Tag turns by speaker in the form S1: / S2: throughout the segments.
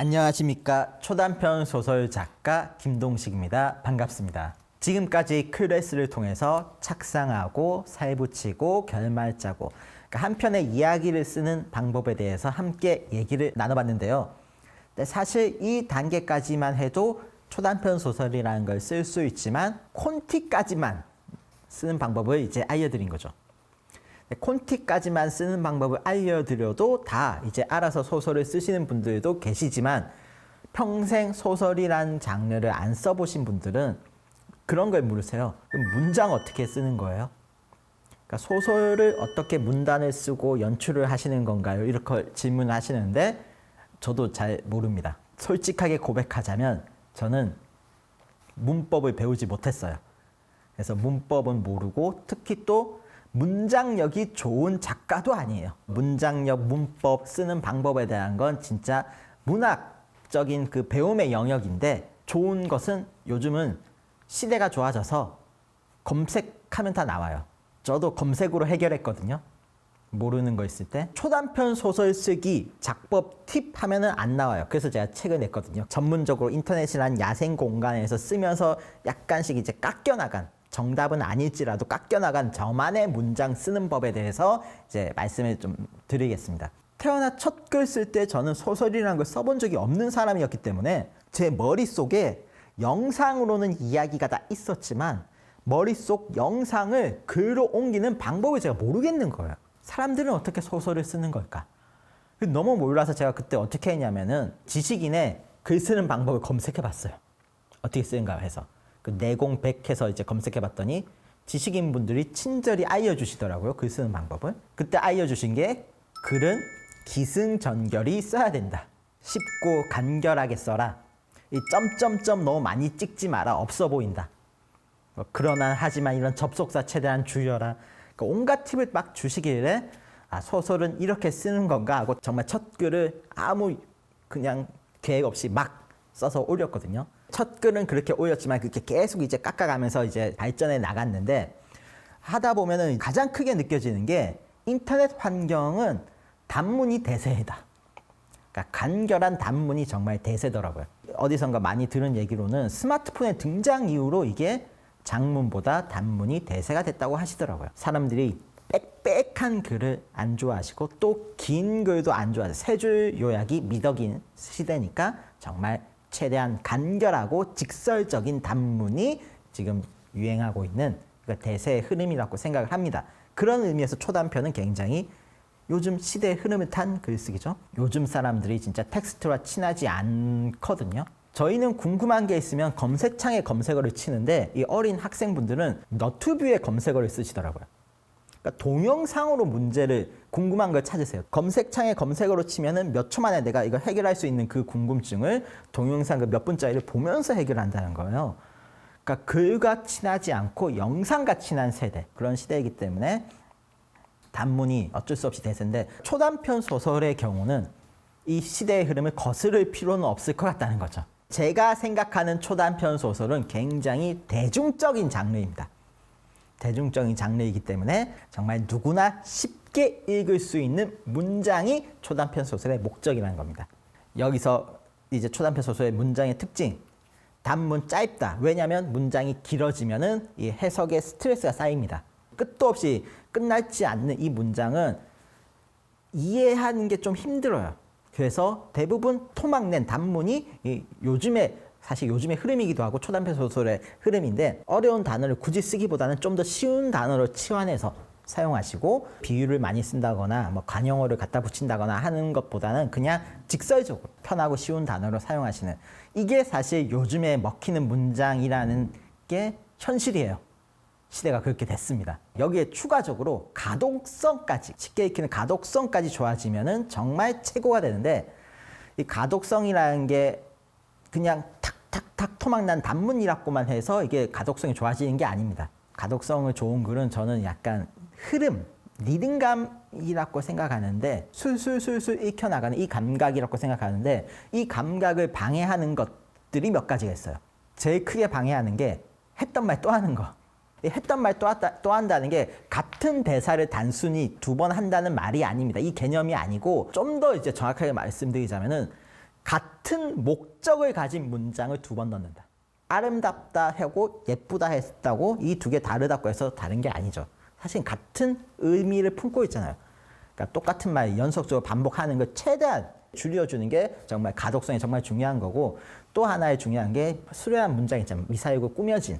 S1: 안녕하십니까. 초단편 소설 작가 김동식입니다. 반갑습니다. 지금까지 클래스를 통해서 착상하고 살붙이고 결말 짜고 한 편의 이야기를 쓰는 방법에 대해서 함께 얘기를 나눠봤는데요. 근데 사실 이 단계까지만 해도 초단편 소설이라는 걸 쓸 수 있지만 콘티까지만 쓰는 방법을 이제 알려드린 거죠. 콘티까지만 쓰는 방법을 알려드려도 다 이제 알아서 소설을 쓰시는 분들도 계시지만 평생 소설이란 장르를 안 써보신 분들은 그런 걸 물으세요. 그럼 문장 어떻게 쓰는 거예요? 그러니까 소설을 어떻게 문단을 쓰고 연출을 하시는 건가요? 이렇게 질문을 하시는데 저도 잘 모릅니다. 솔직하게 고백하자면 저는 문법을 배우지 못했어요. 그래서 문법은 모르고 특히 또 문장력이 좋은 작가도 아니에요. 문장력, 문법 쓰는 방법에 대한 건 진짜 문학적인 그 배움의 영역인데 좋은 것은 요즘은 시대가 좋아져서 검색하면 다 나와요. 저도 검색으로 해결했거든요. 모르는 거 있을 때. 초단편 소설 쓰기 작법 팁 하면은 안 나와요. 그래서 제가 책을 냈거든요. 전문적으로 인터넷이란 야생 공간에서 쓰면서 약간씩 이제 깎여나간, 정답은 아닐지라도 깎여나간 저만의 문장 쓰는 법에 대해서 이제 말씀을 좀 드리겠습니다. 태어나 첫 글 쓸 때 저는 소설이라는 걸 써본 적이 없는 사람이었기 때문에 제 머릿속에 영상으로는 이야기가 다 있었지만 머릿속 영상을 글로 옮기는 방법을 제가 모르겠는 거예요. 사람들은 어떻게 소설을 쓰는 걸까? 너무 몰라서 제가 그때 어떻게 했냐면은 지식인의 글 쓰는 방법을 검색해 봤어요. 어떻게 쓰는가 해서. 그 내공 100 해서 이제 검색해 봤더니 지식인 분들이 친절히 알려주시더라고요. 글 쓰는 방법을. 그때 알려주신 게 글은 기승전결이 써야 된다. 쉽고 간결하게 써라. 이 점점점 너무 많이 찍지 마라. 없어 보인다. 그러나 하지만 이런 접속사 최대한 줄여라. 그러니까 온갖 팁을 막 주시길래 소설은 이렇게 쓰는 건가 하고 정말 첫 글을 아무 그냥 계획 없이 막 써서 올렸거든요. 첫 글은 그렇게 올렸지만 그렇게 계속 이제 깎아가면서 이제 발전해 나갔는데 하다 보면은 가장 크게 느껴지는 게 인터넷 환경은 단문이 대세이다. 그러니까 간결한 단문이 정말 대세더라고요. 어디선가 많이 들은 얘기로는 스마트폰의 등장 이후로 이게 장문보다 단문이 대세가 됐다고 하시더라고요. 사람들이 빽빽한 글을 안 좋아하시고 또 긴 글도 안 좋아하세요. 세 줄 요약이 미덕인 시대니까 정말 최대한 간결하고 직설적인 단문이 지금 유행하고 있는 대세의 흐름이라고 생각을 합니다. 그런 의미에서 초단편은 굉장히 요즘 시대의 흐름을 탄 글쓰기죠. 요즘 사람들이 진짜 텍스트와 친하지 않거든요. 저희는 궁금한 게 있으면 검색창에 검색어를 치는데 이 어린 학생분들은 너튜브에 검색어를 쓰시더라고요. 그러니까 동영상으로 문제를 궁금한 걸 찾으세요. 검색창에 검색어로 치면은 몇 초 만에 내가 이걸 해결할 수 있는 그 궁금증을 동영상 그 몇 분짜리를 보면서 해결한다는 거예요. 그러니까 글과 친하지 않고 영상과 친한 세대, 그런 시대이기 때문에 단문이 어쩔 수 없이 대세인데 초단편 소설의 경우는 이 시대의 흐름을 거스를 필요는 없을 것 같다는 거죠. 제가 생각하는 초단편 소설은 굉장히 대중적인 장르입니다. 대중적인 장르이기 때문에 정말 누구나 쉽게 읽을 수 있는 문장이 초단편 소설의 목적이라는 겁니다. 여기서 이제 초단편 소설의 문장의 특징, 단문 짧다. 왜냐하면 문장이 길어지면은 이 해석에 스트레스가 쌓입니다. 끝도 없이 끝날지 않는 이 문장은 이해하는 게 좀 힘들어요. 그래서 대부분 토막낸 단문이 사실 요즘의 흐름이기도 하고 초단편 소설의 흐름인데 어려운 단어를 굳이 쓰기보다는 좀 더 쉬운 단어로 치환해서 사용하시고 비유를 많이 쓴다거나 뭐 관용어를 갖다 붙인다거나 하는 것보다는 그냥 직설적으로 편하고 쉬운 단어로 사용하시는 이게 사실 요즘에 먹히는 문장이라는 게 현실이에요. 시대가 그렇게 됐습니다. 여기에 추가적으로 가독성까지, 쉽게 읽히는 가독성까지 좋아지면은 정말 최고가 되는데 이 가독성이라는 게 그냥 탁탁탁 토막난 단문이라고만 해서 이게 가독성이 좋아지는 게 아닙니다. 가독성을 좋은 글은 저는 약간 흐름, 리듬감이라고 생각하는데 술술술술 읽혀나가는 이 감각이라고 생각하는데 이 감각을 방해하는 것들이 몇 가지가 있어요. 제일 크게 방해하는 게 했던 말 또 하는 거. 했던 말 또 한다는 게 같은 대사를 단순히 2번 한다는 말이 아닙니다. 이 개념이 아니고 좀 더 이제 정확하게 말씀드리자면은 같은 같은 목적을 가진 문장을 두 번 넣는다. 아름답다 하고 예쁘다 했다고 이 두 개 다르다고 해서 다른 게 아니죠. 사실 같은 의미를 품고 있잖아요. 그러니까 똑같은 말 연속적으로 반복하는 걸 최대한 줄여주는 게 정말 가독성이 정말 중요한 거고, 또 하나의 중요한 게 수려한 문장 있잖아요. 미사역으로 꾸며진.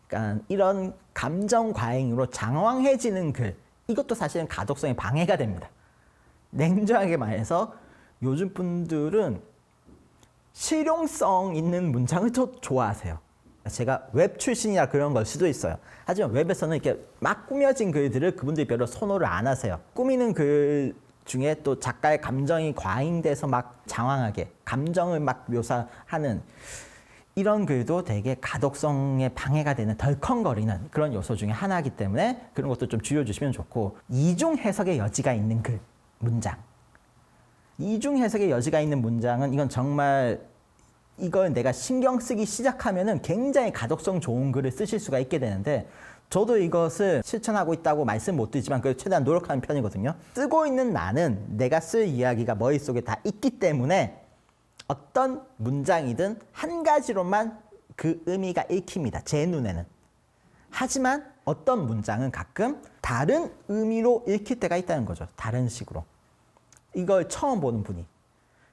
S1: 그러니까 이런 감정 과잉으로 장황해지는 글, 이것도 사실은 가독성에 방해가 됩니다. 냉정하게 말해서 요즘 분들은 실용성 있는 문장을 더 좋아하세요. 제가 웹 출신이라 그런 걸 수도 있어요. 하지만 웹에서는 이렇게 막 꾸며진 글들을 그분들이 별로 선호를 안 하세요. 꾸미는 글 중에 또 작가의 감정이 과잉돼서 막 장황하게 감정을 막 묘사하는 이런 글도 되게 가독성에 방해가 되는 덜컹거리는 그런 요소 중에 하나이기 때문에 그런 것도 좀 줄여주시면 좋고, 이중 해석의 여지가 있는 글, 문장. 이중 해석의 여지가 있는 문장은 이건 정말 이걸 내가 신경 쓰기 시작하면은 굉장히 가독성 좋은 글을 쓰실 수가 있게 되는데, 저도 이것을 실천하고 있다고 말씀 못 드리지만 그래도 최대한 노력하는 편이거든요. 쓰고 있는 나는 내가 쓸 이야기가 머릿속에 다 있기 때문에 어떤 문장이든 한 가지로만 그 의미가 읽힙니다. 제 눈에는. 하지만 어떤 문장은 가끔 다른 의미로 읽힐 때가 있다는 거죠. 다른 식으로. 이걸 처음 보는 분이.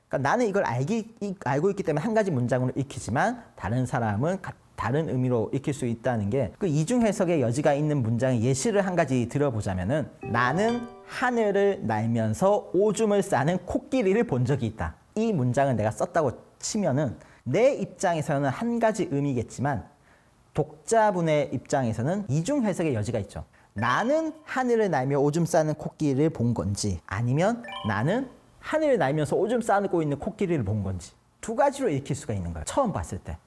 S1: 그러니까 나는 이걸 알고 있기 때문에 한 가지 문장으로 읽히지만 다른 사람은 다른 의미로 읽힐 수 있다는 게, 그 이중 해석의 여지가 있는 문장의 예시를 한 가지 들어보자면은, 나는 하늘을 날면서 오줌을 싸는 코끼리를 본 적이 있다. 이 문장을 내가 썼다고 치면은 내 입장에서는 한 가지 의미겠지만 독자분의 입장에서는 이중 해석의 여지가 있죠. 나는 하늘을 날며 오줌 싸는 코끼리를 본 건지, 아니면 나는 하늘을 날면서 오줌 싸고 있는 코끼리를 본 건지, 두 가지로 읽힐 수가 있는 거예요. 처음 봤을 때.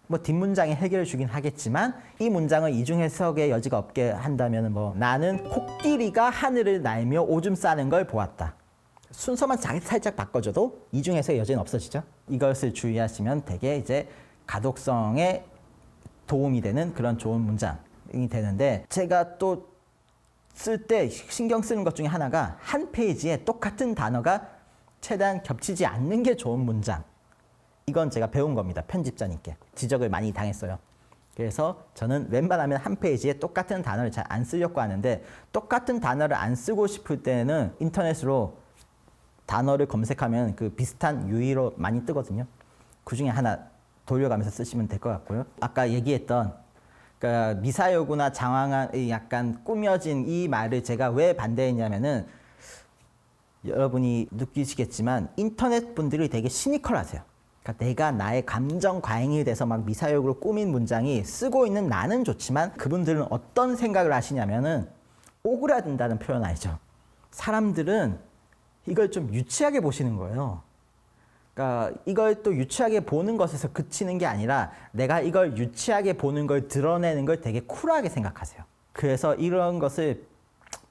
S1: 뭐 뒷문장에 해결해 주긴 하겠지만 이 문장을 이중 해석의 여지가 없게 한다면 뭐 나는 코끼리가 하늘을 날며 오줌 싸는 걸 보았다. 순서만 살짝 바꿔줘도 이중 해석의 여지는 없어지죠. 이것을 주의하시면 되게 이제 가독성에 도움이 되는 그런 좋은 문장이 되는데, 제가 또 쓸 때 신경 쓰는 것 중에 하나가 한 페이지에 똑같은 단어가 최대한 겹치지 않는 게 좋은 문장. 이건 제가 배운 겁니다. 편집자님께. 지적을 많이 당했어요. 그래서 저는 웬만하면 한 페이지에 똑같은 단어를 잘 안 쓰려고 하는데, 똑같은 단어를 안 쓰고 싶을 때는 인터넷으로 단어를 검색하면 그 비슷한 유의로 많이 뜨거든요. 그 중에 하나 돌려가면서 쓰시면 될 것 같고요. 아까 얘기했던 그러니까 미사여구나 장황한 약간 꾸며진 이 말을 제가 왜 반대했냐면은, 여러분이 느끼시겠지만 인터넷 분들이 되게 시니컬하세요. 그러니까 내가 나의 감정 과잉이 돼서 막 미사역으로 꾸민 문장이 쓰고 있는 나는 좋지만 그분들은 어떤 생각을 하시냐면은, 오그라든다는 표현 알죠? 사람들은 이걸 좀 유치하게 보시는 거예요. 그러니까 이걸 또 유치하게 보는 것에서 그치는 게 아니라 내가 이걸 유치하게 보는 걸 드러내는 걸 되게 쿨하게 생각하세요. 그래서 이런 것을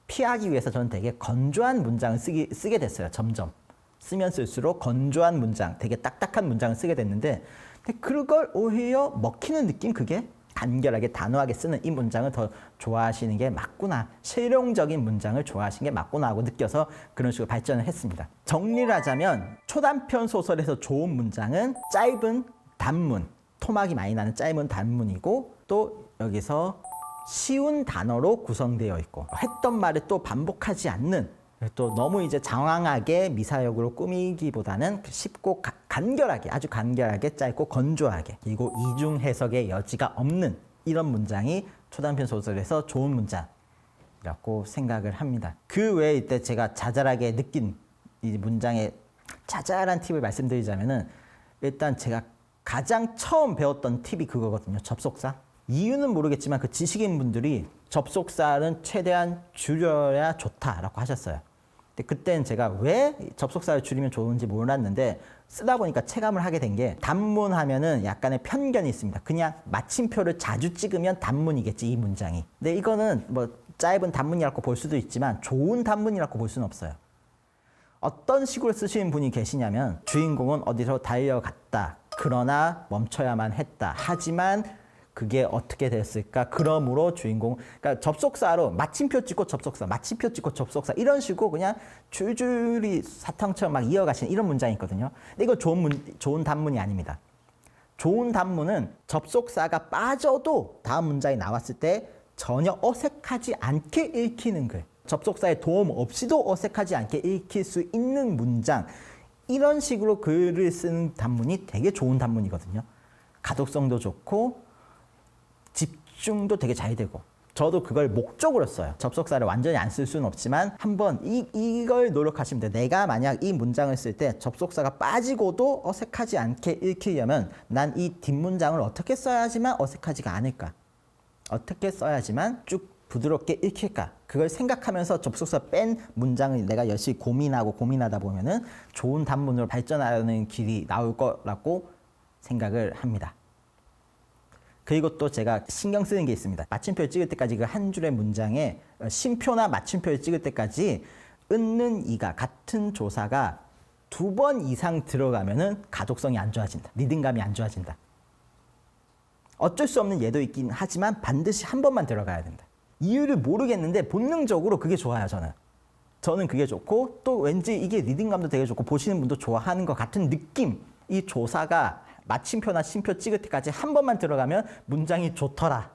S1: 피하기 위해서 저는 되게 건조한 문장을 쓰게 됐어요. 점점. 쓰면 쓸수록 건조한 문장, 되게 딱딱한 문장을 쓰게 됐는데, 근데 그걸 오히려 먹히는 느낌, 그게 간결하게 단호하게 쓰는 이 문장을 더 좋아하시는 게 맞구나, 실용적인 문장을 좋아하시는 게 맞구나 하고 느껴서 그런 식으로 발전을 했습니다. 정리를 하자면 초단편 소설에서 좋은 문장은 짧은 단문, 토막이 많이 나는 짧은 단문이고, 또 여기서 쉬운 단어로 구성되어 있고, 했던 말을 또 반복하지 않는, 또 너무 이제 장황하게 미사역으로 꾸미기보다는 쉽고 간결하게, 아주 간결하게 짧고 건조하게, 그리고 이중 해석의 여지가 없는 이런 문장이 초단편 소설에서 좋은 문장이라고 생각을 합니다. 그 외에 이때 제가 자잘하게 느낀 이 문장의 자잘한 팁을 말씀드리자면은, 일단 제가 가장 처음 배웠던 팁이 그거거든요. 접속사. 이유는 모르겠지만 그 지식인 분들이 접속사는 최대한 줄여야 좋다라고 하셨어요. 근데 그때는 제가 왜 접속사를 줄이면 좋은지 몰랐는데, 쓰다 보니까 체감을 하게 된 게, 단문 하면은 약간의 편견이 있습니다. 그냥 마침표를 자주 찍으면 단문이겠지, 이 문장이. 근데 이거는 뭐 짧은 단문이라고 볼 수도 있지만 좋은 단문이라고 볼 수는 없어요. 어떤 식으로 쓰시는 분이 계시냐면, 주인공은 어디서 달려갔다. 그러나 멈춰야만 했다. 하지만 그게 어떻게 됐을까? 그러므로 주인공, 그러니까 접속사로 마침표 찍고 접속사, 마침표 찍고 접속사 이런 식으로 그냥 줄줄이 사탕처럼 막 이어가시는 이런 문장이 있거든요. 근데 이거 좋은 단문이 아닙니다. 좋은 단문은 접속사가 빠져도 다음 문장이 나왔을 때 전혀 어색하지 않게 읽히는 글. 접속사의 도움 없이도 어색하지 않게 읽힐 수 있는 문장. 이런 식으로 글을 쓰는 단문이 되게 좋은 단문이거든요. 가독성도 좋고 집중도 되게 잘 되고. 저도 그걸 목적으로 써요. 접속사를 완전히 안 쓸 수는 없지만 한번 이걸 노력하시면 돼요. 내가 만약 이 문장을 쓸 때 접속사가 빠지고도 어색하지 않게 읽히려면 난 이 뒷문장을 어떻게 써야지만 어색하지가 않을까? 어떻게 써야지만 쭉 부드럽게 읽힐까? 그걸 생각하면서 접속사 뺀 문장을 내가 열심히 고민하다 보면은 좋은 단문으로 발전하는 길이 나올 거라고 생각을 합니다. 그리고 또 제가 신경 쓰는 게 있습니다. 마침표를 찍을 때까지 그 한 줄의 문장에 쉼표나 마침표를 찍을 때까지 은는 이가 같은 조사가 2번 이상 들어가면은 가독성이 안 좋아진다. 리듬감이 안 좋아진다. 어쩔 수 없는 예도 있긴 하지만 반드시 한 번만 들어가야 된다. 이유를 모르겠는데 본능적으로 그게 좋아요, 저는 그게 좋고 또 왠지 이게 리듬감도 되게 좋고 보시는 분도 좋아하는 것 같은 느낌. 이 조사가 마침표나 쉼표 찍을 때까지 한 번만 들어가면 문장이 좋더라.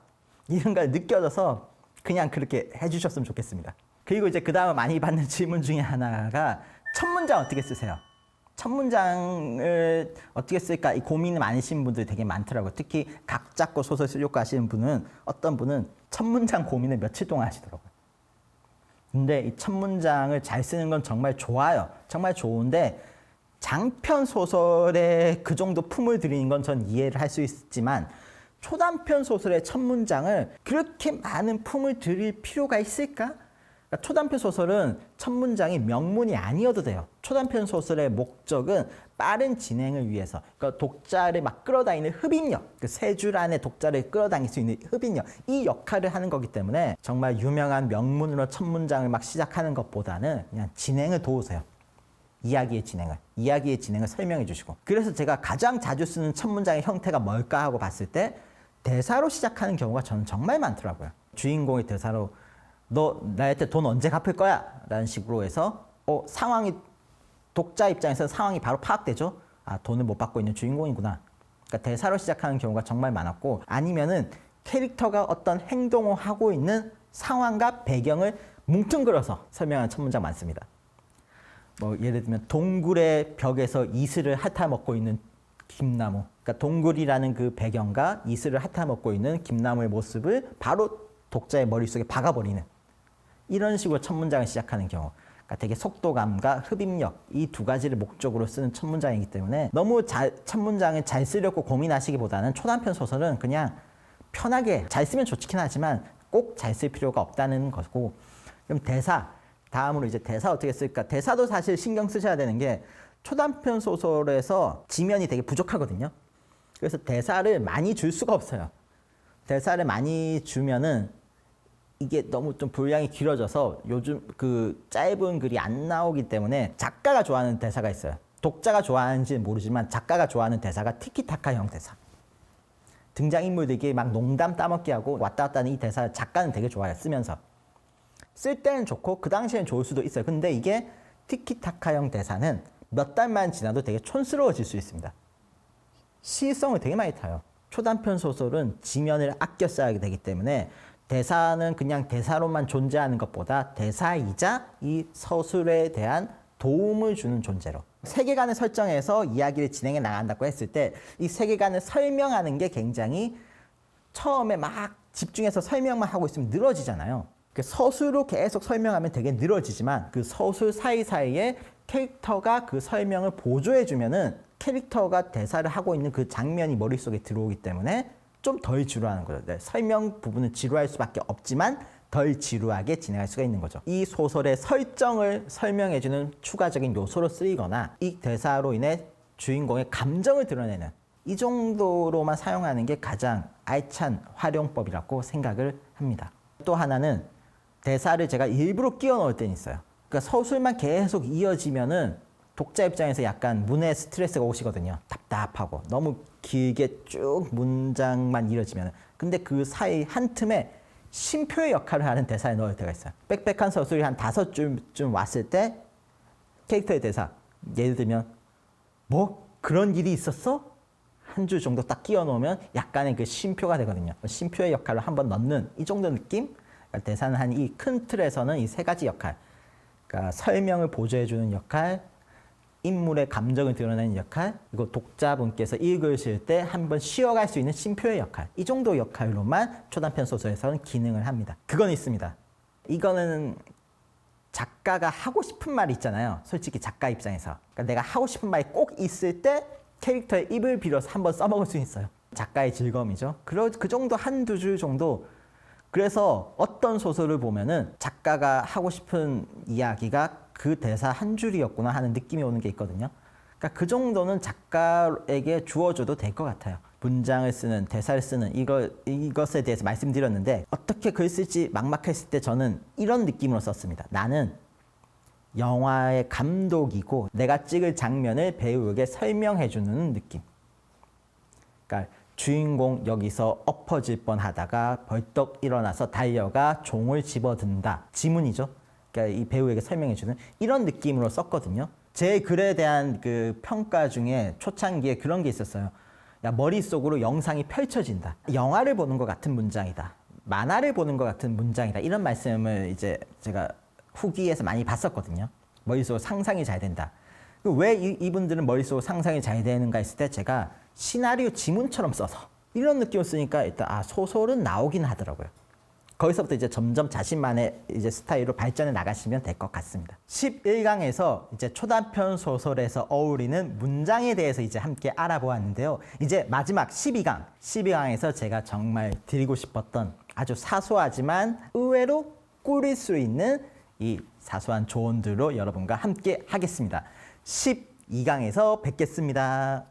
S1: 이런 걸 느껴져서 그냥 그렇게 해주셨으면 좋겠습니다. 그리고 이제 그 다음 많이 받는 질문 중에 하나가 첫 문장 어떻게 쓰세요? 첫 문장을 어떻게 쓸까 이 고민이 많으신 분들이 되게 많더라고요. 특히 각 잡고 소설 쓰려고 하시는 분은 어떤 분은 첫 문장 고민을 며칠 동안 하시더라고요. 근데 이 첫 문장을 잘 쓰는 건 정말 좋아요. 정말 좋은데 장편 소설에 그 정도 품을 들이는 건 전 이해를 할 수 있지만 초단편 소설의 첫 문장을 그렇게 많은 품을 들일 필요가 있을까? 그러니까 초단편 소설은 첫 문장이 명문이 아니어도 돼요. 초단편 소설의 목적은 빠른 진행을 위해서, 그러니까 독자를 막 끌어다니는 흡입력, 그 세 줄 안에 독자를 끌어다닐 수 있는 흡입력, 이 역할을 하는 거기 때문에 정말 유명한 명문으로 첫 문장을 막 시작하는 것보다는 그냥 진행을 도우세요. 이야기의 진행을 설명해 주시고. 그래서 제가 가장 자주 쓰는 첫 문장의 형태가 뭘까 하고 봤을 때 대사로 시작하는 경우가 저는 정말 많더라고요. 주인공의 대사로 너 나한테 돈 언제 갚을 거야? 라는 식으로 해서 상황이 독자 입장에서 상황이 바로 파악되죠. 아, 돈을 못 받고 있는 주인공이구나. 그러니까 대사로 시작하는 경우가 정말 많았고 아니면은 캐릭터가 어떤 행동을 하고 있는 상황과 배경을 뭉뚱그려서 설명하는 첫 문장 많습니다. 뭐 예를 들면 동굴의 벽에서 이슬을 핥아먹고 있는 김나무. 그러니까 동굴이라는 그 배경과 이슬을 핥아먹고 있는 김나무의 모습을 바로 독자의 머릿속에 박아버리는 이런 식으로 첫 문장을 시작하는 경우. 그러니까 되게 속도감과 흡입력 이 두 가지를 목적으로 쓰는 첫 문장이기 때문에 너무 첫 문장을 잘 쓰려고 고민하시기보다는 초단편 소설은 그냥 편하게 잘 쓰면 좋긴 하지만 꼭 잘 쓸 필요가 없다는 거고. 그럼 다음으로 이제 대사 어떻게 쓸까? 대사도 사실 신경 쓰셔야 되는 게 초단편 소설에서 지면이 되게 부족하거든요. 그래서 대사를 많이 줄 수가 없어요. 대사를 많이 주면은 이게 너무 좀 분량이 길어져서 요즘 그 짧은 글이 안 나오기 때문에 작가가 좋아하는 대사가 있어요. 독자가 좋아하는지는 모르지만 작가가 좋아하는 대사가 티키타카형 대사. 등장인물들이 막 농담 따먹기 하고 왔다 갔다 하는 이 대사를 작가는 되게 좋아해요. 쓰면서. 쓸 때는 좋고 그 당시에는 좋을 수도 있어요. 근데 이게 티키타카형 대사는 몇 달만 지나도 되게 촌스러워질 수 있습니다. 시성을 되게 많이 타요. 초단편 소설은 지면을 아껴 써야 되기 때문에 대사는 그냥 대사로만 존재하는 것보다 대사이자 이 서술에 대한 도움을 주는 존재로 세계관을 설정해서 이야기를 진행해 나간다고 했을 때 이 세계관을 설명하는 게 굉장히 처음에 막 집중해서 설명만 하고 있으면 늘어지잖아요. 서술로 계속 설명하면 되게 늘어지지만 그 서술 사이사이에 캐릭터가 그 설명을 보조해주면은 캐릭터가 대사를 하고 있는 그 장면이 머릿속에 들어오기 때문에 좀 덜 지루하는 거죠. 네, 설명 부분은 지루할 수밖에 없지만 덜 지루하게 진행할 수가 있는 거죠. 이 소설의 설정을 설명해주는 추가적인 요소로 쓰이거나 이 대사로 인해 주인공의 감정을 드러내는 이 정도로만 사용하는 게 가장 알찬 활용법이라고 생각을 합니다. 또 하나는 대사를 제가 일부러 끼워 넣을 때는 있어요. 그러니까 서술만 계속 이어지면은 독자 입장에서 약간 문에 스트레스가 오시거든요. 답답하고 너무 길게 쭉 문장만 이어지면. 근데 그 사이 한 틈에 쉼표의 역할을 하는 대사에 넣을 때가 있어요. 빽빽한 서술이 한 5줄쯤 왔을 때 캐릭터의 대사, 예를 들면 뭐? 그런 일이 있었어? 한 줄 정도 딱 끼워 넣으면 약간의 그 쉼표가 되거든요. 쉼표의 역할을 한번 넣는 이 정도 느낌? 그러니까 대사는 한 이 큰 틀에서는 이 세 가지 역할, 그러니까 설명을 보조해주는 역할, 인물의 감정을 드러내는 역할, 그리고 독자분께서 읽으실 때 한번 쉬어갈 수 있는 쉼표의 역할, 이 정도 역할로만 초단편 소설에서는 기능을 합니다. 그건 있습니다. 이거는 작가가 하고 싶은 말이 있잖아요. 솔직히 작가 입장에서. 그러니까 내가 하고 싶은 말이 꼭 있을 때 캐릭터의 입을 빌어서 한번 써먹을 수 있어요. 작가의 즐거움이죠. 그 정도 한두 줄 정도. 그래서 어떤 소설을 보면은 작가가 하고 싶은 이야기가 그 대사 한 줄이었구나 하는 느낌이 오는 게 있거든요. 그러니까 그 정도는 작가에게 주어줘도 될 것 같아요. 문장을 쓰는, 대사를 쓰는 이것에 대해서 말씀드렸는데 어떻게 글 쓸지 막막했을 때 저는 이런 느낌으로 썼습니다. 나는 영화의 감독이고 내가 찍을 장면을 배우에게 설명해주는 느낌. 그러니까 주인공 여기서 엎어질 뻔하다가 벌떡 일어나서 달려가 종을 집어든다. 지문이죠. 그러니까 이 배우에게 설명해주는 이런 느낌으로 썼거든요. 제 글에 대한 그 평가 중에 초창기에 그런 게 있었어요. 야, 머릿속으로 영상이 펼쳐진다. 영화를 보는 것 같은 문장이다. 만화를 보는 것 같은 문장이다. 이런 말씀을 이제 제가 후기에서 많이 봤었거든요. 머릿속으로 상상이 잘 된다. 왜 이분들은 머릿속으로 상상이 잘 되는가 했을 때 제가 시나리오 지문처럼 써서 이런 느낌을 쓰니까 일단 소설은 나오긴 하더라고요. 거기서부터 이제 점점 자신만의 이제 스타일로 발전해 나가시면 될 것 같습니다. 11강에서 이제 초단편 소설에서 어울리는 문장에 대해서 이제 함께 알아보았는데요. 이제 마지막 12강. 12강에서 제가 정말 드리고 싶었던 아주 사소하지만 의외로 꿀일 수 있는 이 사소한 조언들로 여러분과 함께 하겠습니다. 12강에서 뵙겠습니다.